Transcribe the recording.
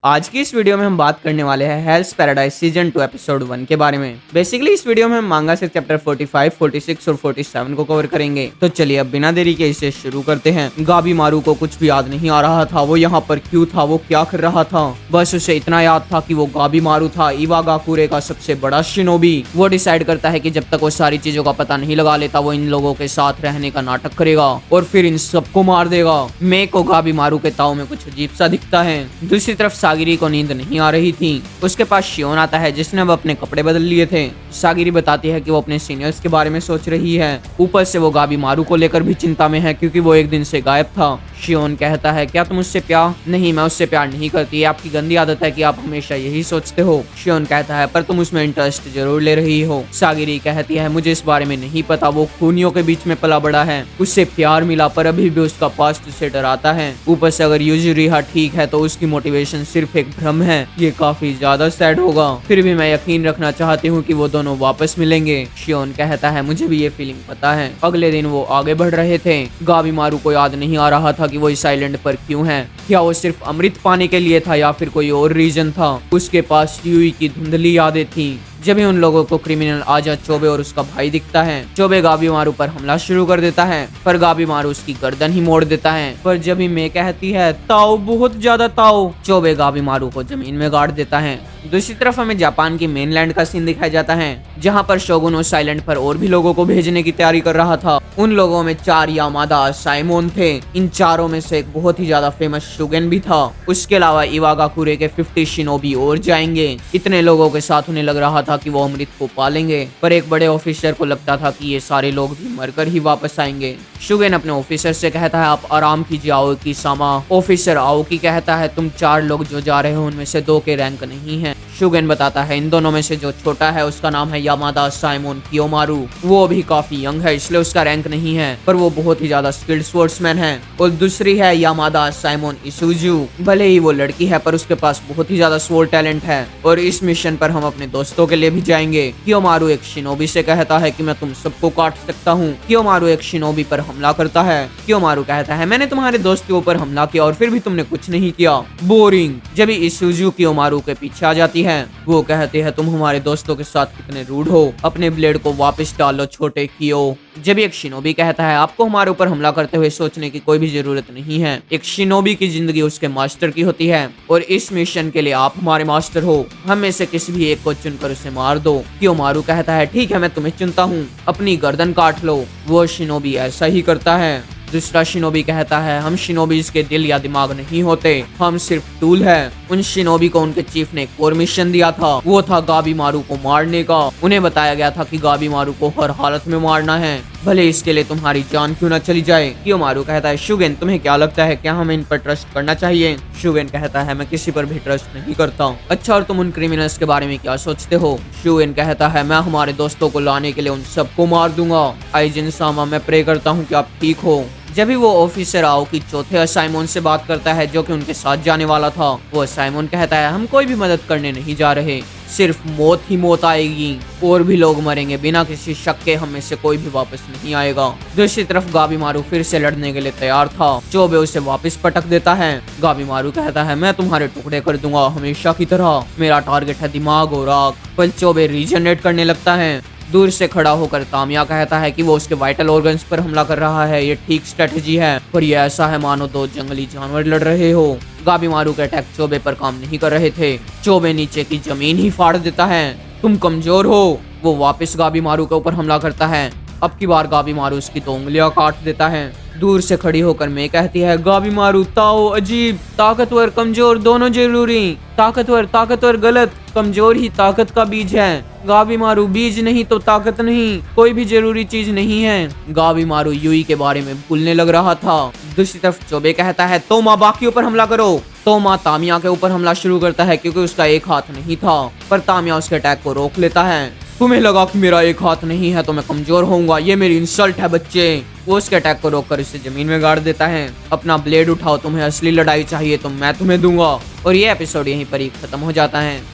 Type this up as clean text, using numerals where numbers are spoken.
आज की इस वीडियो में हम बात करने वाले हैं हेल्स पैराडाइज सीजन 2 एपिसोड 1 के बारे में। बेसिकली इस वीडियो में हम मांगा से चैप्टर 45, 46 और 47 को कवर करेंगे। तो चलिए अब बिना देरी के इसे शुरू करते हैं। गाबी मारू को कुछ भी याद नहीं आ रहा था, वो यहाँ पर क्यों था, वो क्या कर रहा था। बस उसे इतना याद था कि वो गाबी मारू था, इवागाकुरे का सबसे बड़ा शिनोबी। वो डिसाइड करता है कि जब तक वो सारी चीजों का पता नहीं लगा लेता, वो इन लोगों के साथ रहने का नाटक करेगा और फिर इन सबको मार देगा। मे को गाबी मारू के ताऊ में कुछ अजीब सा दिखता है। दूसरी तरफ सागिरी को नींद नहीं आ रही थी। उसके पास शियोन आता है जिसने अब अपने कपड़े बदल लिए थे। सागिरी बताती है कि वो अपने सीनियर्स के बारे में सोच रही है। ऊपर से वो गाबी मारू को लेकर भी चिंता में है क्योंकि वो एक दिन से गायब था। शियोन कहता है क्या तुम उससे प्यार नहीं, मैं उससे प्यार नहीं करती, आपकी गंदी आदत है कि आप हमेशा यही सोचते हो। शियोन कहता है पर तुम उसमें इंटरेस्ट जरूर ले रही हो। सागिरी कहती है मुझे इस बारे में नहीं पता, वो खूनियों के बीच में पला बड़ा है, उससे प्यार मिला पर अभी भी उसका पास्ट उसे डराता है। ऊपर से अगर यूजुरिहा ठीक है तो उसकी मोटिवेशन सिर्फ एक भ्रम है। ये काफी ज्यादा सैड होगा। फिर भी मैं यकीन रखना चाहती हूँ कि वो दोनों वापस मिलेंगे। शियोन कहता है मुझे भी ये फीलिंग पता है। अगले दिन वो आगे बढ़ रहे थे। गाबी मारू को याद नहीं आ रहा था कि वो इस आइलैंड पर क्यों है। क्या वो सिर्फ अमृत पाने के लिए था या फिर कोई और रीजन था। उसके पास यूई की धुंधली यादें थी। जब ही उन लोगों को क्रिमिनल आजा चोबे और उसका भाई दिखता है। चोबे गाबी मारू पर हमला शुरू कर देता है पर गाबी मारू उसकी गर्दन ही मोड़ देता है। पर जब ही मे कहती है ताओ, बहुत ज्यादा ताओ, चोबे गाबी मारू को जमीन में गाड़ देता है। दूसरी तरफ हमें जापान की मेनलैंड का सीन दिखाया जाता है जहाँ पर शोगुन उस आइलैंड पर और भी लोगों को भेजने की तैयारी कर रहा था। उन लोगों में 4 यामादा साइमोन थे। इन चारों में से एक बहुत ही ज्यादा फेमस शुगेन भी था। उसके अलावा इवागाकुरे के 50 शिनोबी और जाएंगे। इतने लोगों के साथ उन्हें लग रहा था कि वो अमृत को पालेंगे, पर एक बड़े ऑफिसर को लगता था कि ये सारे लोग भी मरकर ही वापस आएंगे। शुगेन अपने ऑफिसर से कहता है आप आराम कीजिए आओकी सामा। ऑफिसर आओकी कहता है तुम 4 लोग जो जा रहे हो उनमें से 2 के रैंक नहीं है। शुगेन बताता है इन दोनों में से जो छोटा है उसका नाम है यामादा साइमोन कियोमारू। वो भी काफी यंग है इसलिए उसका रैंक नहीं है, पर वो बहुत ही ज्यादा स्किल्ड स्पोर्ट्समैन है। और दूसरी है यामादा साइमोन इसुजू। भले ही वो लड़की है पर उसके पास बहुत ही ज्यादा स्वॉर्ड टैलेंट है और इस मिशन पर हम अपने दोस्तों के लिए भी जाएंगे। कियोमारू एक शिनोबी से कहता है कि मैं तुम सबको काट सकता हूँ। कियोमारू एक शिनोबी पर हमला करता है। कियोमारू कहता है मैंने तुम्हारे दोस्त के ऊपर हमला किया और फिर भी तुमने कुछ नहीं किया, बोरिंग। जब इसुजू कियोमारू के पीछे आ जाती है वो कहती है तुम हमारे दोस्तों के साथ कितने रूड हो, अपने ब्लेड को वापस डालो छोटे कियो। जब एक शिनोबी कहता है आपको हमारे ऊपर हमला करते हुए सोचने की कोई भी जरूरत नहीं है, एक शिनोबी की जिंदगी उसके मास्टर की होती है और इस मिशन के लिए आप हमारे मास्टर हो, हम में से किसी भी एक को चुनकर उसे मार दो। कियोमारू कहता है ठीक है मैं तुम्हें चुनता हूँ, अपनी गर्दन काट लो। वो शिनोबी ऐसा ही करता है। दूसरा शिनोबी कहता है हम शिनोबीज के दिल या दिमाग नहीं होते, हम सिर्फ टूल हैं। उन शिनोबी को उनके चीफ ने एक और मिशन दिया था, वो था गाबी मारू को मारने का। उन्हें बताया गया था कि गाबी मारू को हर हालत में मारना है, भले इसके लिए तुम्हारी जान क्यों न चली जाए। कियोमारू कहता है शुगेन तुम्हें क्या लगता है क्या हमें इन पर ट्रस्ट करना चाहिए। शुगेन कहता है मैं किसी पर भी ट्रस्ट नहीं करता। अच्छा और तुम उन क्रिमिनल्स के बारे में क्या सोचते हो। शुगेन कहता है मैं हमारे दोस्तों को लाने के लिए उन सबको मार दूंगा। आइजिन सामा मैं प्रे करता हूँ कि आप ठीक हो। जब भी वो ऑफिसर आओ कि चौथे साइमोन से बात करता है जो कि उनके साथ जाने वाला था, वो साइमोन कहता है हम कोई भी मदद करने नहीं जा रहे, सिर्फ मौत ही मौत आएगी और भी लोग मरेंगे, बिना किसी शक के हम में से कोई भी वापस नहीं आएगा। दूसरी तरफ गाबी मारू फिर से लड़ने के लिए तैयार था। चोबे उसे वापस पटक देता है। गाबी मारू कहता है मैं तुम्हारे टुकड़े कर दूंगा हमेशा की तरह, मेरा टारगेट है दिमाग और आग। पर चोबे रीजनरेट करने लगता है। दूर से खड़ा होकर तामिया कहता है कि वो उसके वाइटल ऑर्गन्स पर हमला कर रहा है, ये ठीक स्ट्रेटजी है, पर ये ऐसा है मानो 2 जंगली जानवर लड़ रहे हो। गाबी मारू के अटैक चोबे पर काम नहीं कर रहे थे। चोबे नीचे की जमीन ही फाड़ देता है। तुम कमजोर हो। वो वापस गाबी मारू के ऊपर हमला करता है। अब की बार गाबी मारू उसकी 2 उंगलियां काट देता है। दूर से खड़ी होकर मैं कहती है गाबी मारू ताओ अजीब, ताकतवर कमजोर दोनों जरूरी, ताकतवर गलत, कमजोर ही ताकत का बीज है। गाबी मारू बीज नहीं तो ताकत नहीं, कोई भी जरूरी चीज नहीं है। गाबी मारू यूई के बारे में भूलने लग रहा था। दूसरी तरफ चोबे कहता है तोमा बाकी ऊपर हमला करो। तोमा तामिया के ऊपर हमला शुरू करता है क्योंकि उसका एक हाथ नहीं था, पर तामिया उसके अटैक को रोक लेता है। तुम्हें लगा कि मेरा एक हाथ नहीं है तो मैं कमजोर होऊंगा, ये मेरी इंसल्ट है बच्चे। वो उसके अटैक को रोककर इसे जमीन में गाड़ देता है। अपना ब्लेड उठाओ, तुम्हें असली लड़ाई चाहिए तो मैं तुम्हें दूंगा। और ये एपिसोड यहीं पर ही खत्म हो जाता है।